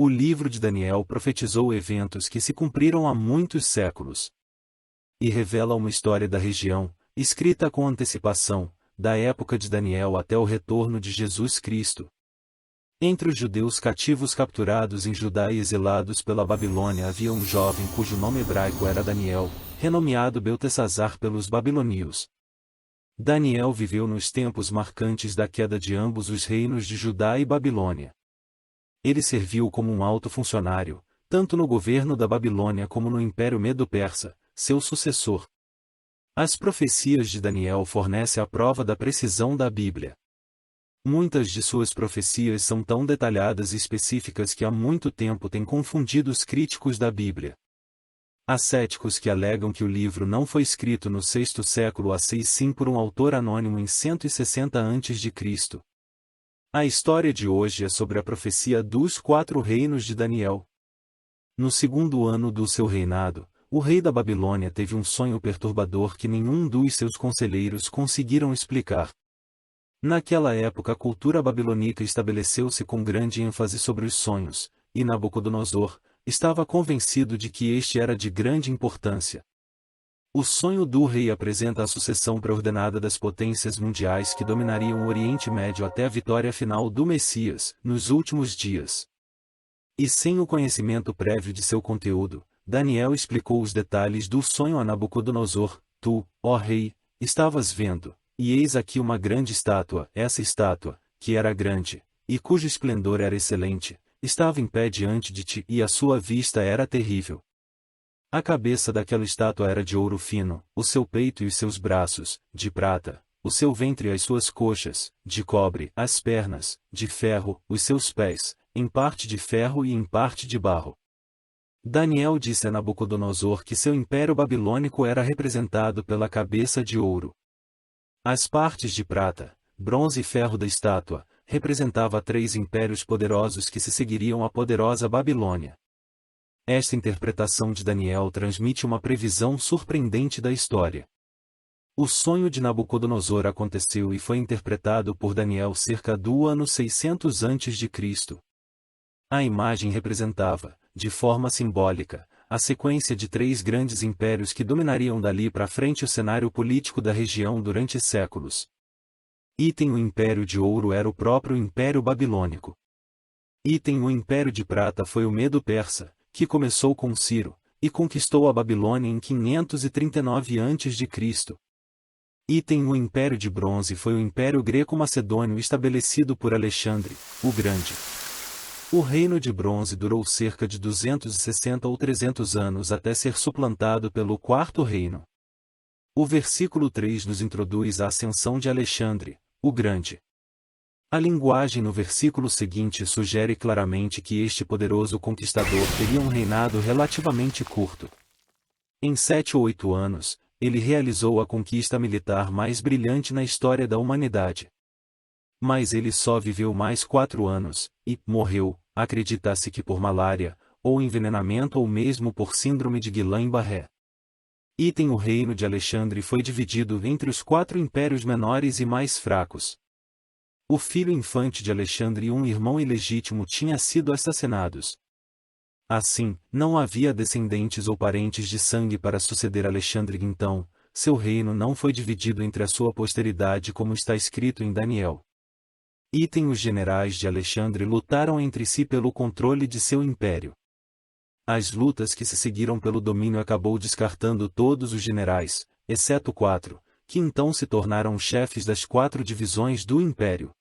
O livro de Daniel profetizou eventos que se cumpriram há muitos séculos. E revela uma história da região, escrita com antecipação, da época de Daniel até o retorno de Jesus Cristo. Entre os judeus cativos capturados em Judá e exilados pela Babilônia havia um jovem cujo nome hebraico era Daniel, renomeado Beltesazar pelos babilônios. Daniel viveu nos tempos marcantes da queda de ambos os reinos de Judá e Babilônia. Ele serviu como um alto funcionário, tanto no governo da Babilônia como no Império Medo-Persa, seu sucessor. As profecias de Daniel fornecem a prova da precisão da Bíblia. Muitas de suas profecias são tão detalhadas e específicas que há muito tempo têm confundido os críticos da Bíblia. Há céticos que alegam que o livro não foi escrito no sexto século a.C. e sim por um autor anônimo em 160 a.C. A história de hoje é sobre a profecia dos 4 reinos de Daniel. No segundo ano do seu reinado, o rei da Babilônia teve um sonho perturbador que nenhum dos seus conselheiros conseguiram explicar. Naquela época a cultura babilônica estabeleceu-se com grande ênfase sobre os sonhos, e Nabucodonosor estava convencido de que este era de grande importância. O sonho do rei apresenta a sucessão pré-ordenada das potências mundiais que dominariam o Oriente Médio até a vitória final do Messias, nos últimos dias. E sem o conhecimento prévio de seu conteúdo, Daniel explicou os detalhes do sonho a Nabucodonosor. Tu, ó rei, estavas vendo, e eis aqui uma grande estátua. Essa estátua, que era grande, e cujo esplendor era excelente, estava em pé diante de ti, e a sua vista era terrível. A cabeça daquela estátua era de ouro fino, o seu peito e os seus braços, de prata, o seu ventre e as suas coxas, de cobre, as pernas, de ferro, os seus pés, em parte de ferro e em parte de barro. Daniel disse a Nabucodonosor que seu império babilônico era representado pela cabeça de ouro. As partes de prata, bronze e ferro da estátua, representava 3 impérios poderosos que se seguiriam à poderosa Babilônia. Esta interpretação de Daniel transmite uma previsão surpreendente da história. O sonho de Nabucodonosor aconteceu e foi interpretado por Daniel cerca do ano 600 a.C. A imagem representava, de forma simbólica, a sequência de 3 grandes impérios que dominariam dali para frente o cenário político da região durante séculos. O Império de Ouro era o próprio Império Babilônico. O Império de Prata foi o Medo-Persa, que começou com Ciro, e conquistou a Babilônia em 539 a.C. O Império de Bronze foi o Império Greco-Macedônio estabelecido por Alexandre, o Grande. O Reino de Bronze durou cerca de 260 ou 300 anos até ser suplantado pelo Quarto Reino. O versículo 3 nos introduz a ascensão de Alexandre, o Grande. A linguagem no versículo seguinte sugere claramente que este poderoso conquistador teria um reinado relativamente curto. Em 7 ou 8 anos, ele realizou a conquista militar mais brilhante na história da humanidade. Mas ele só viveu mais 4 anos, e morreu, acredita-se que por malária, ou envenenamento ou mesmo por síndrome de Guillain-Barré. O reino de Alexandre foi dividido entre os 4 impérios menores e mais fracos. O filho infante de Alexandre e um irmão ilegítimo tinham sido assassinados. Assim, não havia descendentes ou parentes de sangue para suceder Alexandre. Então, seu reino não foi dividido entre a sua posteridade como está escrito em Daniel. Os generais de Alexandre lutaram entre si pelo controle de seu império. As lutas que se seguiram pelo domínio acabou descartando todos os generais, exceto 4, que então se tornaram chefes das 4 divisões do império.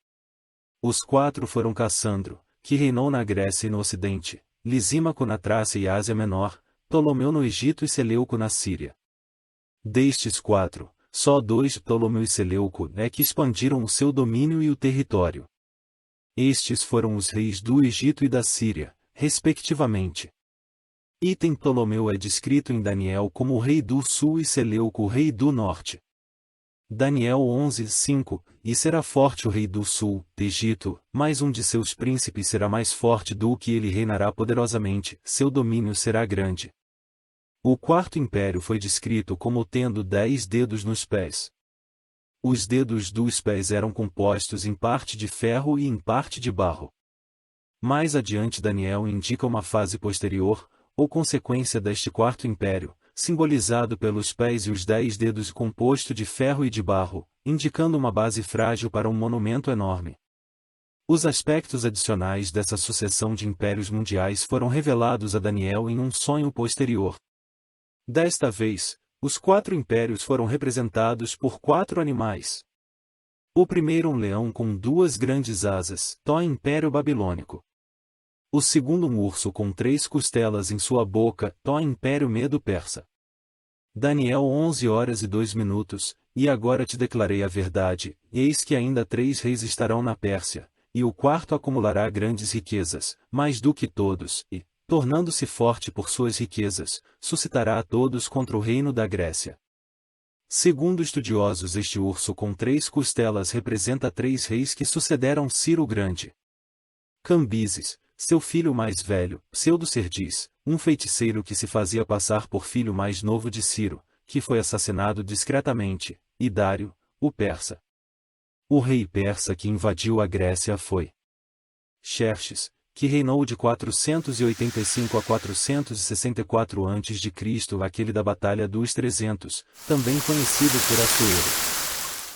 Os 4 foram Cassandro, que reinou na Grécia e no Ocidente, Lisímaco na Trácia e Ásia Menor, Ptolomeu no Egito e Seleuco na Síria. Destes 4, só 2, Ptolomeu e Seleuco, é que expandiram o seu domínio e o território. Estes foram os reis do Egito e da Síria, respectivamente. Ptolomeu é descrito em Daniel como o rei do sul e Seleuco o rei do norte. Daniel 11:5, e será forte o rei do sul, Egito, mas um de seus príncipes será mais forte do que ele reinará poderosamente, seu domínio será grande. O quarto império foi descrito como tendo 10 dedos nos pés. Os dedos dos pés eram compostos em parte de ferro e em parte de barro. Mais adiante Daniel indica uma fase posterior, ou consequência deste quarto império, simbolizado pelos pés e os 10 dedos composto de ferro e de barro, indicando uma base frágil para um monumento enorme. Os aspectos adicionais dessa sucessão de impérios mundiais foram revelados a Daniel em um sonho posterior. Desta vez, os 4 impérios foram representados por 4 animais. O primeiro um leão com 2 grandes asas, Tó Império Babilônico. O segundo um urso com 3 costelas em sua boca, Tó Império Medo-Persa. Daniel 11h02, e agora te declarei a verdade, eis que ainda 3 reis estarão na Pérsia, e o quarto acumulará grandes riquezas, mais do que todos, e, tornando-se forte por suas riquezas, suscitará a todos contra o reino da Grécia. Segundo estudiosos, este urso com 3 costelas representa 3 reis que sucederam Ciro o Grande. Cambises, seu filho mais velho, Pseudo-Serdis, um feiticeiro que se fazia passar por filho mais novo de Ciro, que foi assassinado discretamente, e Dário, o persa. O rei persa que invadiu a Grécia foi Xerxes, que reinou de 485 a 464 a.C., aquele da Batalha dos 300, também conhecido por Assuero.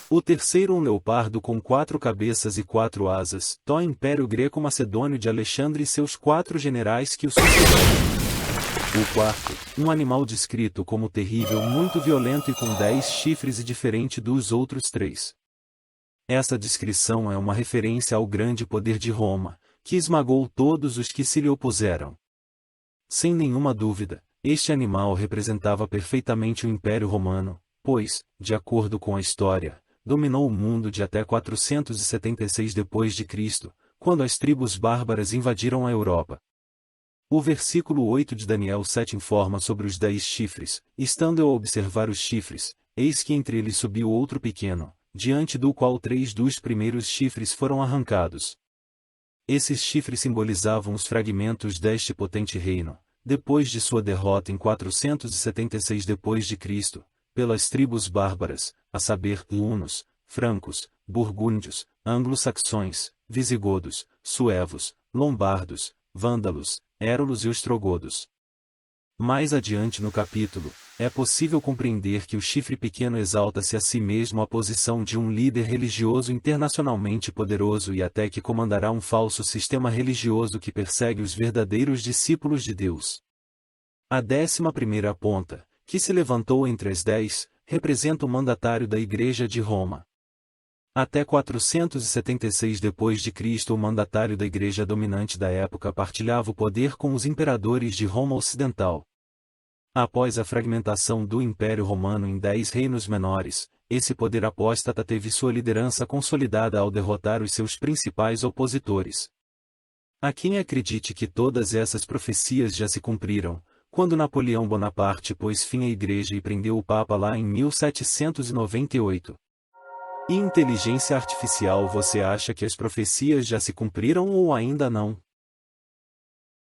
O terceiro um leopardo com 4 cabeças e 4 asas, Tó Império Greco-Macedônio de Alexandre e seus 4 generais que o sucederam. O quarto, um animal descrito como terrível, muito violento e com 10 chifres e diferente dos outros 3. Essa descrição é uma referência ao grande poder de Roma, que esmagou todos os que se lhe opuseram. Sem nenhuma dúvida, este animal representava perfeitamente o Império Romano, pois, de acordo com a história, dominou o mundo de até 476 d.C., quando as tribos bárbaras invadiram a Europa. O versículo 8 de Daniel 7 informa sobre os 10 chifres, estando eu a observar os chifres, eis que entre eles subiu outro pequeno, diante do qual 3 dos primeiros chifres foram arrancados. Esses chifres simbolizavam os fragmentos deste potente reino, depois de sua derrota em 476 d.C., pelas tribos bárbaras, a saber, hunos, francos, burgúndios, anglo-saxões, visigodos, suevos, lombardos, vândalos, érulos e ostrogodos. Mais adiante no capítulo, é possível compreender que o chifre pequeno exalta-se a si mesmo à posição de um líder religioso internacionalmente poderoso e até que comandará um falso sistema religioso que persegue os verdadeiros discípulos de Deus. A 11ª ponta, que se levantou entre as 10, representa o mandatário da Igreja de Roma. Até 476 d.C. o mandatário da igreja dominante da época partilhava o poder com os imperadores de Roma Ocidental. Após a fragmentação do Império Romano em 10 reinos menores, esse poder apóstata teve sua liderança consolidada ao derrotar os seus principais opositores. Há quem acredite que todas essas profecias já se cumpriram, quando Napoleão Bonaparte pôs fim à igreja e prendeu o Papa lá em 1798. E inteligência artificial, você acha que as profecias já se cumpriram ou ainda não?